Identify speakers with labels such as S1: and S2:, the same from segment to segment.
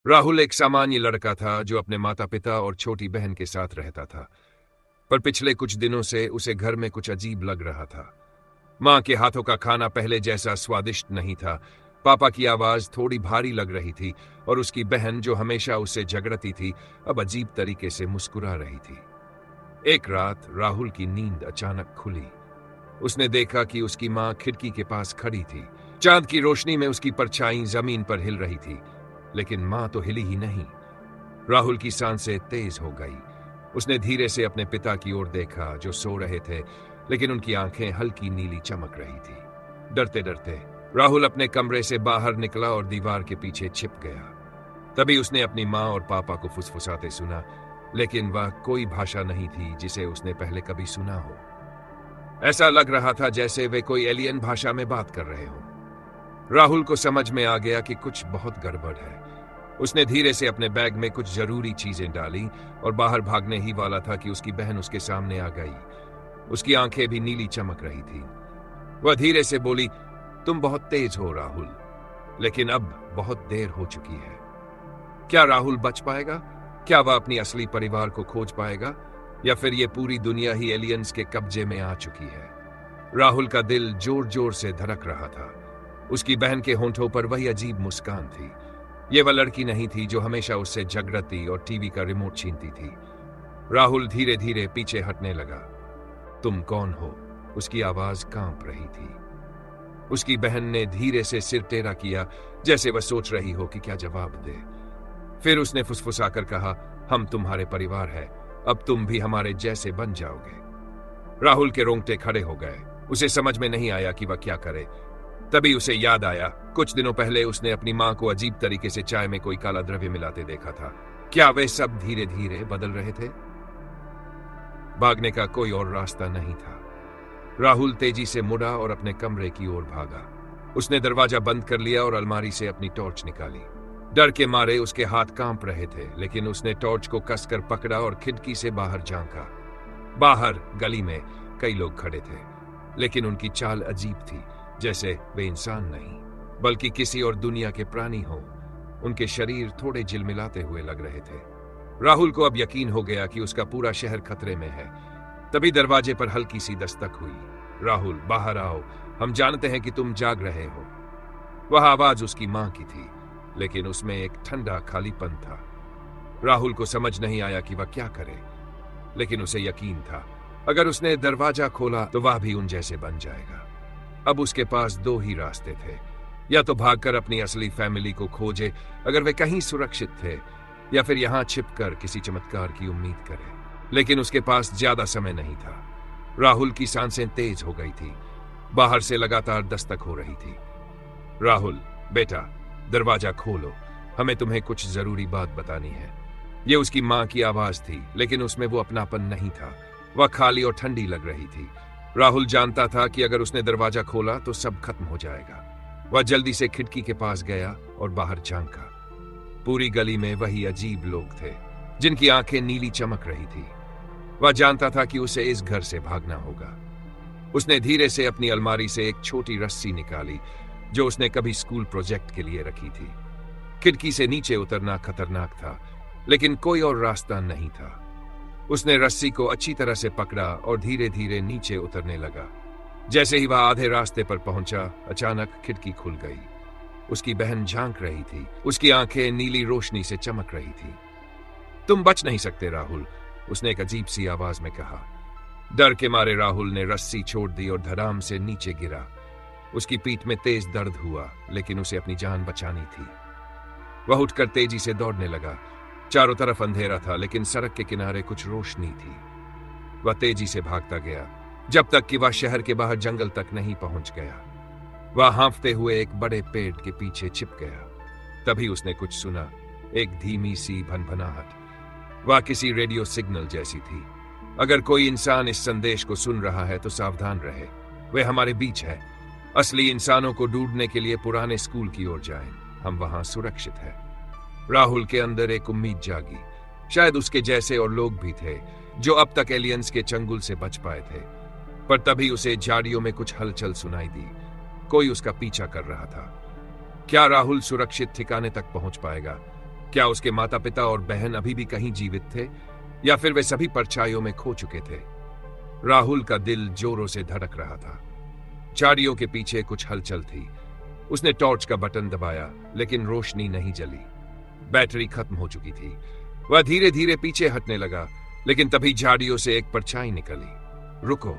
S1: राहुल एक सामान्य लड़का था जो अपने माता पिता और छोटी बहन के साथ रहता था। पर पिछले कुछ दिनों से उसे घर में कुछ अजीब लग रहा था। माँ के हाथों का खाना पहले जैसा स्वादिष्ट नहीं था। पापा की आवाज थोड़ी भारी लग रही थी और उसकी बहन जो हमेशा उससे झगड़ती थी अब अजीब तरीके से मुस्कुरा रही थी। एक रात राहुल की नींद अचानक खुली। उसने देखा कि उसकी माँ खिड़की के पास खड़ी थी। चांद की रोशनी में उसकी परछाई जमीन पर हिल रही थी, लेकिन माँ तो हिली ही नहीं। राहुल की सांसें तेज हो गई। उसने धीरे से अपने पिता की ओर देखा जो सो रहे थे, लेकिन उनकी आंखें हल्की नीली चमक रही थी। डरते डरते राहुल अपने कमरे से बाहर निकला और दीवार के पीछे छिप गया। तभी उसने अपनी माँ और पापा को फुसफुसाते सुना, लेकिन वह कोई भाषा नहीं थी जिसे उसने पहले कभी सुना हो। ऐसा लग रहा था जैसे वे कोई एलियन भाषा में बात कर रहे हो। राहुल को समझ में आ गया कि कुछ बहुत गड़बड़ है। उसने धीरे से अपने बैग में कुछ जरूरी चीजें डाली और बाहर भागने ही वाला था कि उसकी बहन उसके सामने आ गई। उसकी आंखें भी नीली चमक रही थी। वह धीरे से बोली, तुम बहुत तेज हो राहुल, लेकिन अब बहुत देर हो चुकी है। क्या राहुल बच पाएगा? क्या वह अपनी असली परिवार को खोज पाएगा, या फिर यह पूरी दुनिया ही एलियंस के कब्जे में आ चुकी है? राहुल का दिल जोर जोर से धड़क रहा था। उसकी बहन के होंठों पर वही अजीब मुस्कान थी। ये वह लड़की नहीं थी जो हमेशा उससे झगड़ती और टीवी का रिमोट छीनती थी। राहुल धीरे धीरे पीछे हटने लगा। तुम कौन हो? उसकी आवाज कांप रही थी। उसकी बहन ने धीरे से सिर टेढ़ा किया, जैसे वह सोच रही हो कि क्या जवाब दे। फिर उसने फुसफुसाकर कहा, हम तुम्हारे परिवार हैं, अब तुम भी हमारे जैसे बन जाओगे। राहुल के रोंगटे खड़े हो गए। उसे समझ में नहीं आया कि वह क्या करे। तभी उसे याद आया, कुछ दिनों पहले उसने अपनी मां को अजीब तरीके से चाय में कोई काला द्रव्य मिलाते देखा था। क्या वे सब धीरे धीरे बदल रहे थे? भागने का कोई और रास्ता नहीं था। राहुल तेजी से मुड़ा और अपने कमरे की ओर भागा। उसने दरवाजा बंद कर लिया और अलमारी से अपनी टॉर्च निकाली। डर के मारे उसके हाथ कांप रहे थे, लेकिन उसने टॉर्च को कसकर पकड़ा और खिड़की से बाहर झांका। बाहर गली में कई लोग खड़े थे, लेकिन उनकी चाल अजीब थी, जैसे वे इंसान नहीं बल्कि किसी और दुनिया के प्राणी हो। उनके शरीर थोड़े झिलमिलाते हुए लग रहे थे। राहुल को अब यकीन हो गया कि उसका पूरा शहर खतरे में है। तभी दरवाजे पर हल्की सी दस्तक हुई। राहुल, बाहर आओ, हम जानते हैं कि तुम जाग रहे हो। वह आवाज उसकी मां की थी, लेकिन उसमें एक ठंडा खालीपन था। राहुल को समझ नहीं आया कि वह क्या करे, लेकिन उसे यकीन था अगर उसने दरवाजा खोला तो वह भी उन जैसे बन जाएगा। अब उसके पास दो ही रास्ते थे, या तो भागकर अपनी असली फैमिली को खोजे अगर वे कहीं सुरक्षित थे, या फिर यहां छिपकर किसी चमत्कार की उम्मीद करे। लेकिन उसके पास ज्यादा समय नहीं था। राहुल की सांसें तेज हो गई थी। बाहर से लगातार दस्तक हो रही थी। राहुल बेटा, दरवाजा खोलो, हमें तुम्हें कुछ जरूरी बात बतानी है। यह उसकी मां की आवाज थी, लेकिन उसमें वो अपनापन नहीं था। वह खाली और ठंडी लग रही थी। राहुल जानता था कि अगर उसने दरवाजा खोला तो सब खत्म हो जाएगा। वह जल्दी से खिड़की के पास गया और बाहर झांका। पूरी गली में वही अजीब लोग थे, जिनकी आंखें नीली चमक रही थी। वह जानता था कि उसे इस घर से भागना होगा। उसने धीरे से अपनी अलमारी से एक छोटी रस्सी निकाली, जो उसने कभी स्कूल प्रोजेक्ट के लिए रखी थी। खिड़की से नीचे उतरना खतरनाक था, लेकिन कोई और रास्ता नहीं था। उसने रस्सी को अच्छी तरह से पकड़ा और धीरे धीरे नीचे उतरने लगा। जैसे ही वह आधे रास्ते पर पहुंचा, अचानक खिड़की खुल गई। उसकी बहन झांक रही थी। उसकी आंखें नीली रोशनी से चमक रही थी। तुम बच नहीं सकते राहुल, उसने एक अजीब सी आवाज में कहा। डर के मारे राहुल ने रस्सी छोड़ दी और धड़ाम से नीचे गिरा। उसकी पीठ में तेज दर्द हुआ, लेकिन उसे अपनी जान बचानी थी। वह उठकर तेजी से दौड़ने लगा। चारों तरफ अंधेरा था, लेकिन सड़क के किनारे कुछ रोशनी थी। वह तेजी से भागता गया, जब तक कि वह शहर के बाहर जंगल तक नहीं पहुंच गया। वह हांफते हुए एक बड़े पेड़ के पीछे छिप गया। तभी उसने कुछ सुना, एक धीमी सी भनभनाहट। वह किसी रेडियो सिग्नल जैसी थी। अगर कोई इंसान इस संदेश को सुन रहा है तो सावधान रहे, वे हमारे बीच है। असली इंसानों को ढूंढने के लिए पुराने स्कूल की ओर जाएं, हम वहां सुरक्षित हैं। राहुल के अंदर एक उम्मीद जागी। शायद उसके जैसे और लोग भी थे जो अब तक एलियंस के चंगुल से बच पाए थे। पर तभी उसे झाड़ियों में कुछ हलचल सुनाई दी। कोई उसका पीछा कर रहा था। क्या राहुल सुरक्षित ठिकाने तक पहुंच पाएगा? क्या उसके माता पिता और बहन अभी भी कहीं जीवित थे या फिर वे सभी परछाइयों में खो चुके थे? राहुल का दिल जोरों से धड़क रहा था। झाड़ियों के पीछे कुछ हलचल थी। उसने टॉर्च का बटन दबाया, लेकिन रोशनी नहीं जली। बैटरी खत्म हो चुकी थी। वह धीरे धीरे पीछे हटने लगा, लेकिन तभी झाड़ियों से एक परछाई निकली। रुको,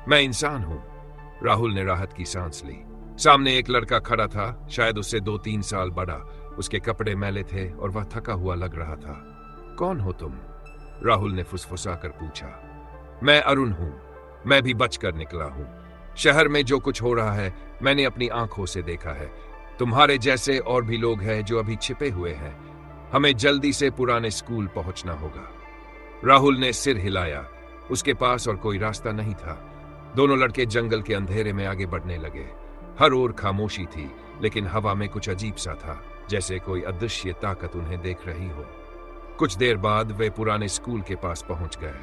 S1: मैं इंसान हूं। राहुल ने राहत की सांस ली। सामने एक लड़का खड़ा था, शायद उससे 2-3 साल बड़ा। उसके कपड़े मैले थे और वह थका हुआ लग रहा था। कौन हो तुम? राहुल ने फुसफुसाकर पूछा। मैं अरुण हूं। मैं भी बचकर निकला हूं। शहर में जो कुछ हो रहा है मैंने अपनी आंखों से देखा है। तुम्हारे जैसे और भी लोग हैं जो अभी छिपे हुए हैं। हमें जल्दी से पुराने स्कूल पहुंचना होगा। राहुल ने सिर हिलाया। उसके पास और कोई रास्ता नहीं था। दोनों लड़के जंगल के अंधेरे में आगे बढ़ने लगे। हर ओर खामोशी थी, लेकिन हवा में कुछ अजीब सा था, जैसे कोई अदृश्य ताकत उन्हें देख रही हो। कुछ देर बाद वे पुराने स्कूल के पास पहुंच गए।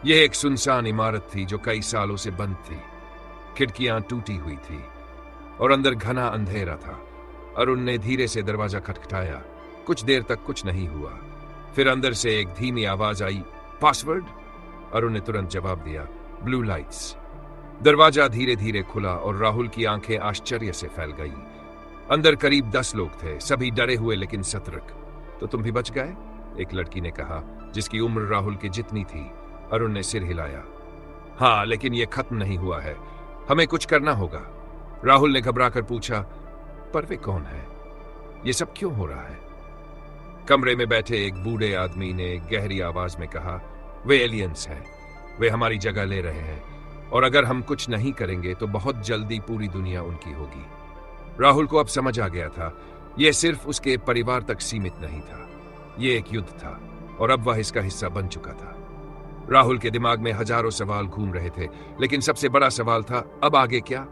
S1: यह एक सुनसान इमारत थी जो कई सालों से बंद थी। खिड़कियां टूटी हुई थी और अंदर घना अंधेरा था। अरुण ने धीरे से दरवाजा खटखटाया। कुछ देर तक कुछ नहीं हुआ। फिर अंदर से एक धीमी आवाज आई, पासवर्ड? अरुण ने तुरंत जवाब दिया, ब्लू लाइट्स। दरवाजा धीरे धीरे खुला और राहुल की आंखें आश्चर्य से फैल गईं। अंदर करीब 10 लोग थे, सभी डरे हुए लेकिन सतर्क। तो तुम भी बच गए? एक लड़की ने कहा, जिसकी उम्र राहुल की जितनी थी। अरुण ने सिर हिलाया। हाँ, लेकिन यह खत्म नहीं हुआ है। हमें कुछ करना होगा। राहुल ने घबराकर पूछा, पर वे कौन है? ये सब क्यों हो रहा है? कमरे में बैठे एक बूढ़े आदमी ने गहरी आवाज में कहा, वे एलियंस हैं। वे हमारी जगह ले रहे हैं और अगर हम कुछ नहीं करेंगे तो बहुत जल्दी पूरी दुनिया उनकी होगी। राहुल को अब समझ आ गया था, यह सिर्फ उसके परिवार तक सीमित नहीं था। यह एक युद्ध था और अब वह इसका हिस्सा बन चुका था। राहुल के दिमाग में हजारों सवाल घूम रहे थे, लेकिन सबसे बड़ा सवाल था, अब आगे क्या?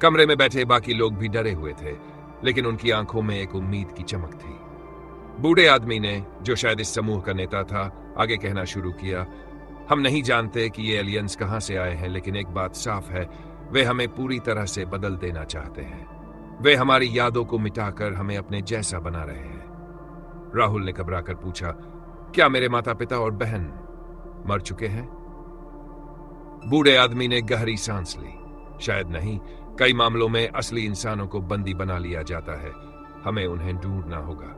S1: कमरे में बैठे बाकी लोग भी डरे हुए थे, लेकिन उनकी आंखों में एक उम्मीद की चमक थी। बूढ़े आदमी ने, जो शायद इस समूह का नेता था, आगे कहना शुरू किया, हम नहीं जानते कि ये एलियंस कहां से आए हैं, लेकिन एक बात साफ है, वे हमें पूरी तरह से बदल देना चाहते हैं। वे हमारी यादों को मिटाकर हमें अपने जैसा बना रहे हैं। राहुल ने घबराकर पूछा, क्या मेरे माता पिता और बहन मर चुके हैं? बूढ़े आदमी ने गहरी सांस ली। शायद नहीं, कई मामलों में असली इंसानों को बंदी बना लिया जाता है। हमें उन्हें ढूंढना होगा।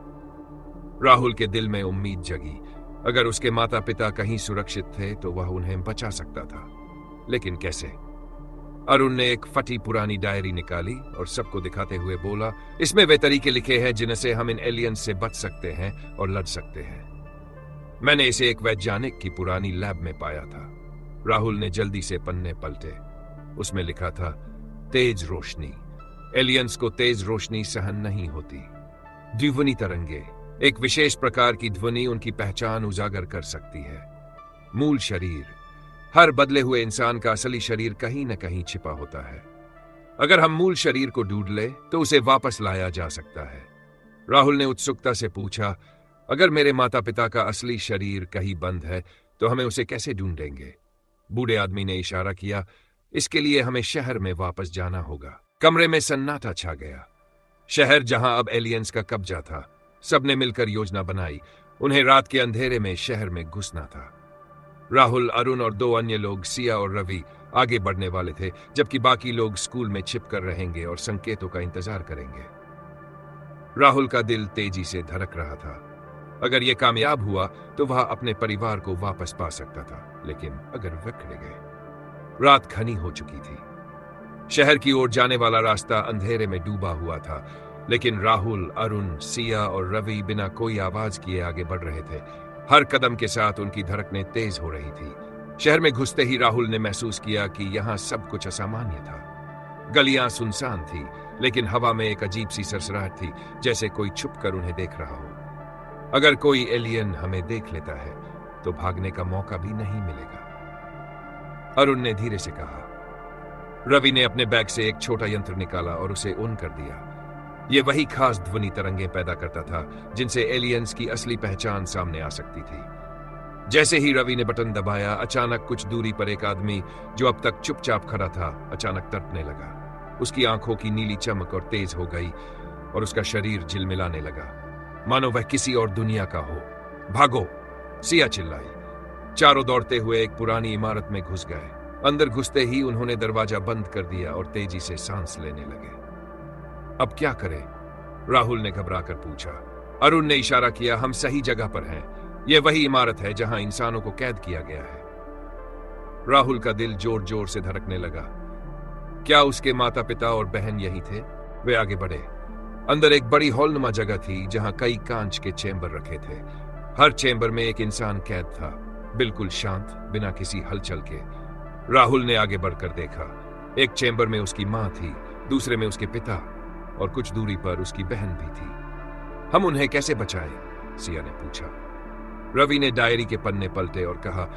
S1: राहुल के दिल में उम्मीद जगी। अगर उसके माता पिता कहीं सुरक्षित थे तो वह उन्हें बचा सकता था, लेकिन कैसे? अरुण ने एक फटी पुरानी डायरी निकाली और सबको दिखाते हुए बोला, इसमें वे तरीके लिखे हैं जिनसे हम इन एलियंस से बच सकते हैं और लड़ सकते हैं। मैंने इसे एक वैज्ञानिक की पुरानी लैब में पाया था। राहुल ने जल्दी से पन्ने पलटे। उसमें लिखा था, तेज रोशनी। एलियंस को तेज रोशनी सहन नहीं होती। द्विध्वनि तरंगे, एक विशेष प्रकार की ध्वनि उनकी पहचान उजागर कर सकती है। मूल शरीर, हर बदले हुए इंसान का असली शरीर कहीं न कहीं छिपा होता है। अगर हम मूल शरीर को ढूंढ ले तो उसे वापस लाया जा सकता है। राहुल ने उत्सुकता से पूछा, अगर मेरे माता पिता का असली शरीर कहीं बंद है तो हमें उसे कैसे ढूंढेंगे? बूढ़े आदमी ने इशारा किया, इसके लिए हमें शहर में वापस जाना होगा। कमरे में सन्नाटा छा गया। शहर जहां अब एलियंस का कब्जा था। सबने मिलकर योजना बनाई। उन्हें रात के अंधेरे में शहर में घुसना था। राहुल, अरुण और 2 अन्य लोग, सिया और रवि, आगे बढ़ने वाले थे, जबकि बाकी लोग स्कूल में छिपकर रहेंगे और संकेतों का इंतजार करेंगे। राहुल का दिल तेजी से धड़क रहा था। अगर यह कामयाब हुआ तो वह अपने परिवार को वापस पा सकता था, लेकिन अगर बिखर गए। रात घनी हो चुकी थी। शहर की ओर जाने वाला रास्ता अंधेरे में डूबा हुआ था, लेकिन राहुल, अरुण, सिया और रवि बिना कोई आवाज किए आगे बढ़ रहे थे। हर कदम के साथ उनकी धड़कनें तेज हो रही थी। शहर में घुसते ही राहुल ने महसूस किया कि यहां सब कुछ असामान्य था। गलियां सुनसान थी, लेकिन हवा में एक अजीब सी सरसराहट थी, जैसे कोई छुपकर उन्हें देख रहा हो। अगर कोई एलियन हमें देख लेता है तो भागने का मौका भी नहीं मिलेगा, अरुण ने धीरे से कहा। रवि ने अपने बैग से एक छोटा यंत्र निकाला और उसे ऑन कर दिया। यह वही खास ध्वनि तरंगें पैदा करता था जिनसे एलियंस की असली पहचान सामने आ सकती थी। जैसे ही रवि ने बटन दबाया, अचानक कुछ दूरी पर एक आदमी, जो अब तक चुपचाप खड़ा था, अचानक तड़पने लगा। उसकी आंखों की नीली चमक और तेज हो गई और उसका शरीर झिलमिलाने लगा। मानो वह किसी और दुनिया का हो। भागो, सिया चिल्लाई। चारों दौड़ते हुए एक पुरानी इमारत में घुस गए। अंदर घुसते ही उन्होंने दरवाजा बंद कर दिया और तेजी से सांस लेने लगे। अब क्या करें? राहुल ने घबराकर पूछा। अरुण ने इशारा किया, हम सही जगह पर हैं। यह वही इमारत है जहां इंसानों को कैद किया गया है। राहुल का दिल जोर जोर से धड़कने लगा। क्या उसके माता पिता और बहन यही थे? वे आगे बढ़े। अंदर एक बड़ी हॉलनुमा जगह थी जहां कई कांच के चेंबर रखे थे। हर चेंबर में एक इंसान कैद था, बिल्कुल शांत, बिना किसी हलचल के। राहुल ने आगे बढ़कर देखा। एक चेंबर में उसकी मां थी, दूसरे में उसके पिता और कुछ दूरी पर उसकी बहन भी थी। हम उन्हें कैसे बचाएं? सिया ने पूछा। रवि ने डायरी के पन्ने पलटे और कहा,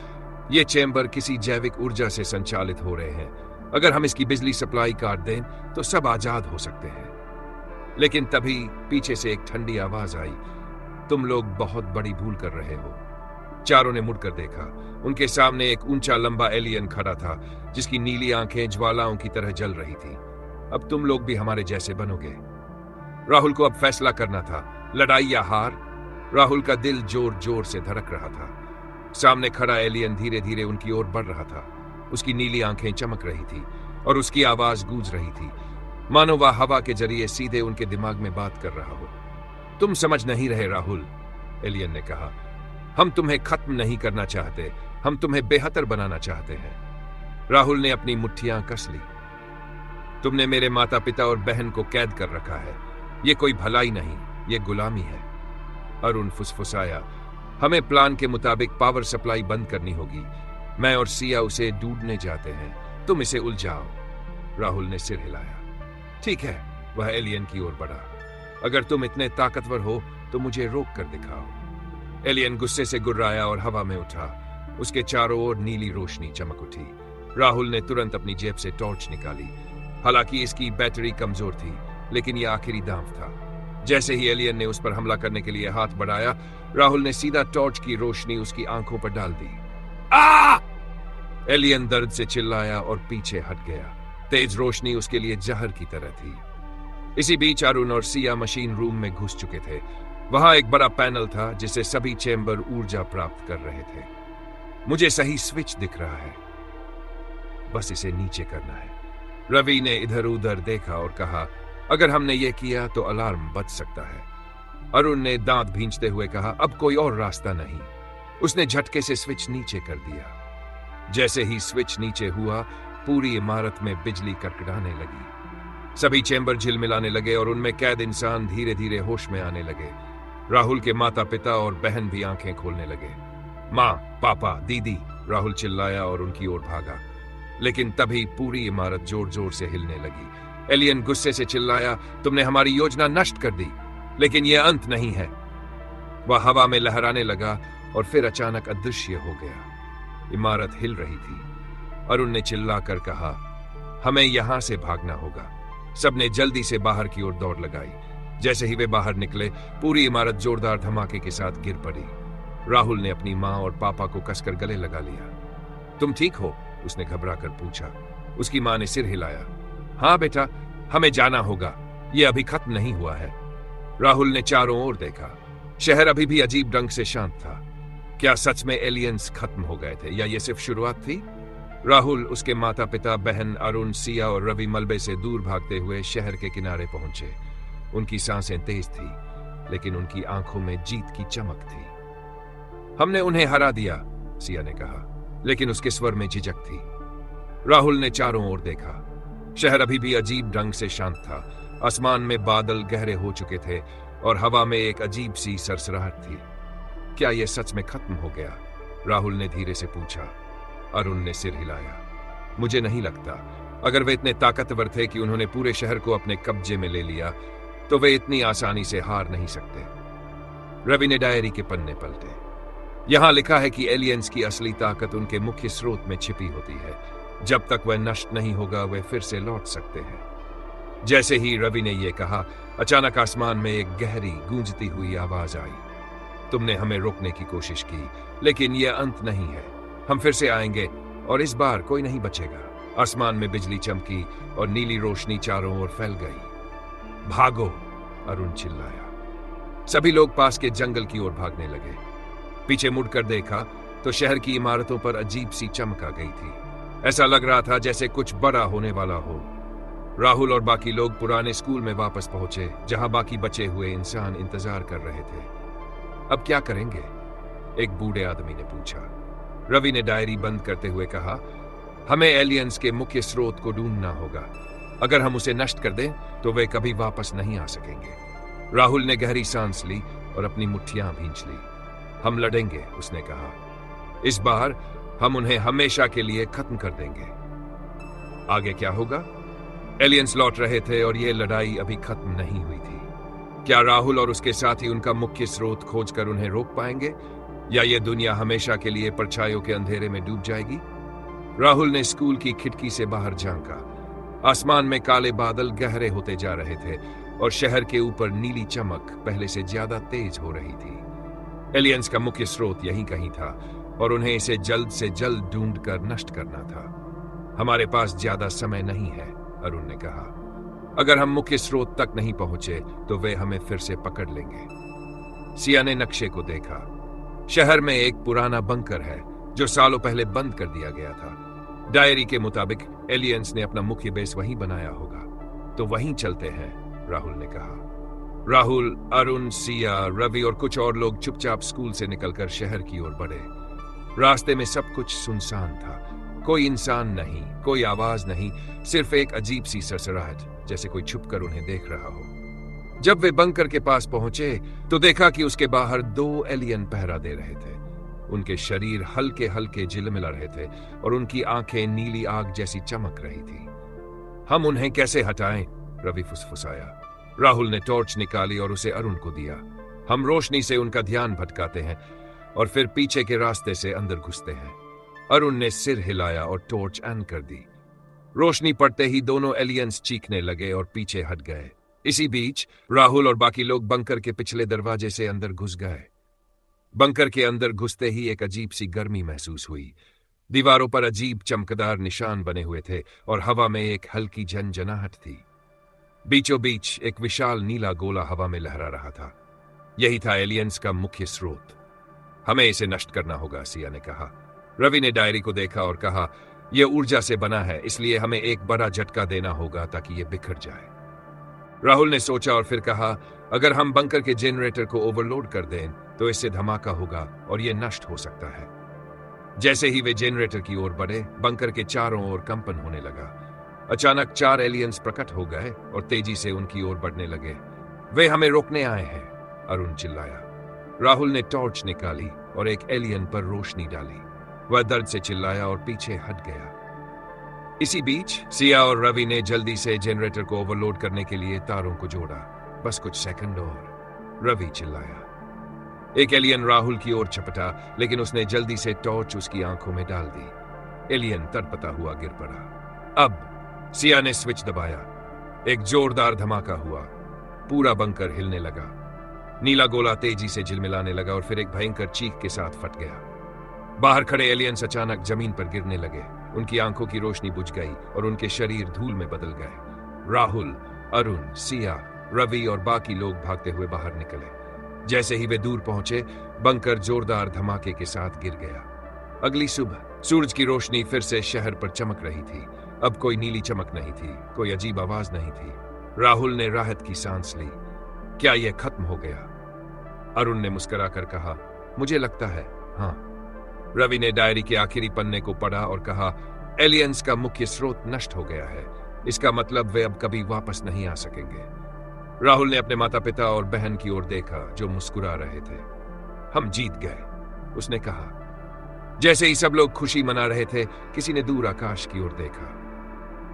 S1: यह चेंबर किसी जैविक ऊर्जा से संचालित हो रहे हैं। अगर हम इसकी बिजली सप्लाई काट दें तो सब आजाद हो सकते हैं। लेकिन तभी पीछे से एक ठंडी आवाज आई, तुम लोग बहुत बड़ी भूल कर रहे हो। चारों ने मुड़कर देखा। उनके सामने एक ऊंचा लंबा एलियन खड़ा था जिसकी नीली आंखें ज्वालाओं की तरह जल रही थी। अब तुम लोग भी हमारे जैसे बनोगे। राहुल को अब फैसला करना था, लड़ाई या हार। राहुल का दिल जोर जोर से धड़क रहा था। सामने खड़ा एलियन धीरे धीरे उनकी ओर बढ़ रहा था। उसकी नीली आंखें चमक रही थी और उसकी आवाज गूंज रही थी, मानो वह हवा के जरिए सीधे उनके दिमाग में बात कर रहा हो। तुम समझ नहीं रहे राहुल, एलियन ने कहा। हम तुम्हें खत्म नहीं करना चाहते, हम तुम्हें बेहतर बनाना चाहते हैं। राहुल ने अपनी मुट्ठियां कस ली। तुमने मेरे माता पिता और बहन को कैद कर रखा है। यह कोई भलाई नहीं, यह गुलामी है। अरुण फुसफुसाया, हमें प्लान के मुताबिक पावर सप्लाई बंद करनी होगी। मैं और सिया उसे ढूंढने जाते हैं, तुम इसे उलझाओ। राहुल ने सिर हिलाया। ठीक है। वह एलियन की ओर बढ़ा। अगर तुम इतने ताकतवर हो तो मुझे रोक कर दिखाओ। एलियन गुस्से से गुर्राया और हवा में उठा। उसके चारों ओर नीली रोशनी चमक उठी। राहुल ने तुरंत अपनी जेब से टॉर्च निकाली। हालांकि इसकी बैटरी कमजोर थी, लेकिन यह आखिरी दांव था। जैसे ही एलियन ने उस पर हमला करने के लिए हाथ बढ़ाया, राहुल ने सीधा टॉर्च की रोशनी उसकी आंखों पर डाल दी। आ! एलियन दर्द से चिल्लाया और पीछे हट गया। तेज रोशनी उसके लिए जहर की तरह थी। इसी बीच अरुण और सिया मशीन रूम में घुस चुके थे। वहां एक बड़ा पैनल था जिससे सभी चेंबर ऊर्जा प्राप्त कर रहे थे। मुझे सही स्विच दिख रहा है, बस इसे नीचे करना है। रवि ने इधर उधर देखा और कहा, अगर हमने ये किया तो अलार्म बज सकता है। अरुण ने दांत भींचते हुए कहा, अब कोई और रास्ता नहीं। उसने झटके से स्विच नीचे कर दिया। जैसे ही स्विच नीचे हुआ, पूरी इमारत में बिजली कड़कड़ाने लगी। सभी चेंबर झिलमिलाने लगे और उनमें कैद इंसान धीरे धीरे होश में आने लगे। राहुल के माता पिता और बहन भी आंखें खोलने लगे। माँ, पापा, दीदी, राहुल चिल्लाया और उनकी ओर भागा। लेकिन तभी पूरी इमारत जोर जोर से हिलने लगी। एलियन गुस्से से चिल्लाया, तुमने हमारी योजना नष्ट कर दी, लेकिन यह अंत नहीं है। वह हवा में लहराने लगा और फिर अचानक अदृश्य हो गया। इमारत हिल रही थी। अरुण ने चिल्लाकर कहा, हमें यहां से भागना होगा। सबने जल्दी से बाहर की ओर दौड़ लगाई। जैसे ही वे बाहर निकले, पूरी इमारत जोरदार धमाके के साथ गिर पड़ी। राहुल ने अपनी मां और पापा को कसकर गले लगा लिया। तुम ठीक हो? उसने घबराकर पूछा। उसकी मां ने सिर हिलाया। हाँ बेटा, हमें जाना होगा, यह अभी खत्म नहीं हुआ है। राहुल ने चारों ओर देखा। शहर अभी भी अजीब ढंग से शांत था। क्या सच में एलियंस खत्म हो गए थे या यह सिर्फ शुरुआत थी? राहुल, उसके माता पिता, बहन, अरुण, सिया और रवि मलबे से दूर भागते हुए शहर के किनारे पहुंचे। उनकी सांसें तेज थी, लेकिन उनकी आंखों में जीत की चमक थी। हमने उन्हें हरा दिया, सिया ने कहा, लेकिन उसके स्वर में झिझक थी। राहुल ने चारों ओर देखा। शहर अभी भी अजीब ढंग से शांत था। आसमान में बादल गहरे हो चुके थे और हवा में एक अजीब सी सरसराहट थी। क्या यह सच में खत्म हो गया? राहुल ने धीरे से पूछा। अरुण ने सिर हिलाया। मुझे नहीं लगता। अगर वे इतने ताकतवर थे कि उन्होंने पूरे शहर को अपने कब्जे में ले लिया, तो वे इतनी आसानी से हार नहीं सकते। रवि ने डायरी के पन्ने पलटे। यहां लिखा है कि एलियंस की असली ताकत उनके मुख्य स्रोत में छिपी होती है। जब तक वह नष्ट नहीं होगा, वे फिर से लौट सकते हैं। जैसे ही रवि ने यह कहा, अचानक आसमान में एक गहरी गूंजती हुई आवाज आई। तुमने हमें रोकने की कोशिश की, लेकिन यह अंत नहीं है। हम फिर से आएंगे और इस बार कोई नहीं बचेगा। आसमान में बिजली चमकी और नीली रोशनी चारों ओर फैल गई। भागो, अरुण चिल्लाया। सभी लोग पास के जंगल की ओर भागने लगे। पीछे मुड़कर देखा तो शहर की इमारतों पर अजीब सी चमक आ गई थी। ऐसा लग रहा था जैसे कुछ बड़ा होने वाला हो। राहुल और बाकी लोग पुराने स्कूल में वापस पहुंचे, जहां बाकी बचे हुए इंसान इंतजार कर रहे थे। अब क्या करेंगे? एक बूढ़े आदमी ने पूछा। रवि ने डायरी बंद करते हुए कहा, हमें एलियंस के मुख्य स्रोत को ढूंढना होगा। अगर हम उसे नष्ट कर दें तो वे कभी वापस नहीं आ सकेंगे। राहुल ने गहरी सांस ली और अपनी मुट्ठियां भींच ली। हम लड़ेंगे, उसने कहा। इस बार हम उन्हें हमेशा के लिए खत्म कर देंगे। आगे क्या होगा? एलियंस लौट रहे थे और यह लड़ाई अभी खत्म नहीं हुई थी। क्या राहुल और उसके साथी उनका मुख्य स्रोत खोजकर उन्हें रोक पाएंगे, या यह दुनिया हमेशा के लिए परछाइयों के अंधेरे में डूब जाएगी? राहुल ने स्कूल की खिड़की से बाहर झांका। आसमान में काले बादल गहरे होते जा रहे थे और शहर के ऊपर नीली चमक पहले से ज्यादा तेज हो रही थी। एलियंस का मुख्य स्रोत यहीं कहीं था और उन्हें इसे जल्द से जल्द ढूंढकर नष्ट करना था। हमारे पास ज्यादा समय नहीं है, अरुण ने कहा। अगर हम मुख्य स्रोत तक नहीं पहुंचे तो वे हमें फिर से पकड़ लेंगे। सिया ने नक्शे को देखा। शहर में एक पुराना बंकर है जो सालों पहले बंद कर दिया गया था। डायरी के मुताबिक एलियंस ने अपना मुख्य बेस वहीं बनाया होगा। तो वहीं चलते हैं, राहुल ने कहा। राहुल, अरुण, सिया, रवि और कुछ और लोग चुपचाप स्कूल से निकलकर शहर की ओर बढ़े। रास्ते में सब कुछ सुनसान था। कोई इंसान नहीं, कोई आवाज नहीं, सिर्फ एक अजीब सी सरसराहट, जैसे कोई छुपकर उन्हें देख रहा हो। जब वे बंकर के पास पहुंचे तो देखा कि उसके बाहर 2 एलियन पहरा दे रहे थे। उनके शरीर हल्के हल्के झिलमिला रहे थे और उनकी आंखें नीली आग जैसी चमक रही थी। हम उन्हें कैसे हटाएं? रवि फुसफुसाया। राहुल ने टॉर्च निकाली और उसे अरुण को दिया। हम रोशनी से उनका ध्यान भटकाते हैं और फिर पीछे के रास्ते से अंदर घुसते हैं। अरुण ने सिर हिलाया और टॉर्च ऑन कर दी। रोशनी पड़ते ही दोनों एलियंस चीखने लगे और पीछे हट गए। इसी बीच राहुल और बाकी लोग बंकर के पिछले दरवाजे से अंदर घुस गए। बंकर के अंदर घुसते ही एक अजीब सी गर्मी महसूस हुई। दीवारों पर अजीब चमकदार निशान बने हुए थे और हवा में एक हल्की झनझनाहट थी। बीचों बीच एक विशाल नीला गोला हवा में लहरा रहा था। यही था एलियंस का मुख्य स्रोत। हमें इसे नष्ट करना होगा, सिया ने कहा। रवि ने डायरी को देखा और कहा, यह ऊर्जा से बना है, इसलिए हमें एक बड़ा झटका देना होगा ताकि यह बिखर जाए। राहुल ने सोचा और फिर कहा, अगर हम बंकर के जनरेटर को ओवरलोड कर दें तो इससे धमाका होगा और यह नष्ट हो सकता है। जैसे ही वे जनरेटर की ओर बढ़े, बंकर के चारों ओर कंपन होने लगा। अचानक 4 एलियंस प्रकट हो गए और तेजी से उनकी ओर बढ़ने लगे। वे हमें रोकने आए हैं, अरुण चिल्लाया। राहुल ने टॉर्च निकाली और एक एलियन पर रोशनी डाली। वह दर्द से चिल्लाया और पीछे हट गया। इसी बीच सिया और रवि ने जल्दी से जनरेटर को ओवरलोड करने के लिए तारों को जोड़ा। बस कुछ सेकंड और, रवि चिल्लाया। एक एलियन राहुल की ओर झपटा, लेकिन उसने जल्दी से टॉर्च उसकी आंखों में डाल दी। एलियन तड़पता हुआ गिर पड़ा। अब सिया ने स्विच दबाया। एक जोरदार धमाका हुआ। पूरा बंकर हिलने लगा। नीला गोला तेजी से झिलमिलाने लगा और फिर एक भयंकर चीख के साथ फट गया। बाहर खड़े एलियंस अचानक जमीन पर गिरने लगे। उनकी आंखों की रोशनी बुझ गई और उनके शरीर धूल में बदल गए। राहुल, अरुण, सिया, रवि और बाकी लोग भागते हुए बाहर निकले। जैसे ही वे दूर पहुंचे, बंकर जोरदार धमाके के साथ गिर गया। अगली सुबह सूरज की रोशनी फिर से शहर पर चमक रही थी। अब कोई नीली चमक नहीं थी, कोई अजीब आवाज नहीं थी। राहुल ने राहत की सांस ली। क्या यह खत्म हो गया? अरुण ने मुस्कुराकर कहा, मुझे लगता है हाँ। रवि ने डायरी के आखिरी पन्ने को पढ़ा और कहा, एलियंस का मुख्य स्रोत नष्ट हो गया है। इसका मतलब वे अब कभी वापस नहीं आ सकेंगे। राहुल ने अपने माता पिता और बहन की ओर देखा जो मुस्कुरा रहे थे। हम जीत गए, उसने कहा। जैसे ही सब लोग खुशी मना रहे थे, किसी ने दूर आकाश की ओर देखा।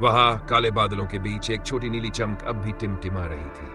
S1: वहां काले बादलों के बीच एक छोटी नीली चमक अब भी टिमटिमा रही थी।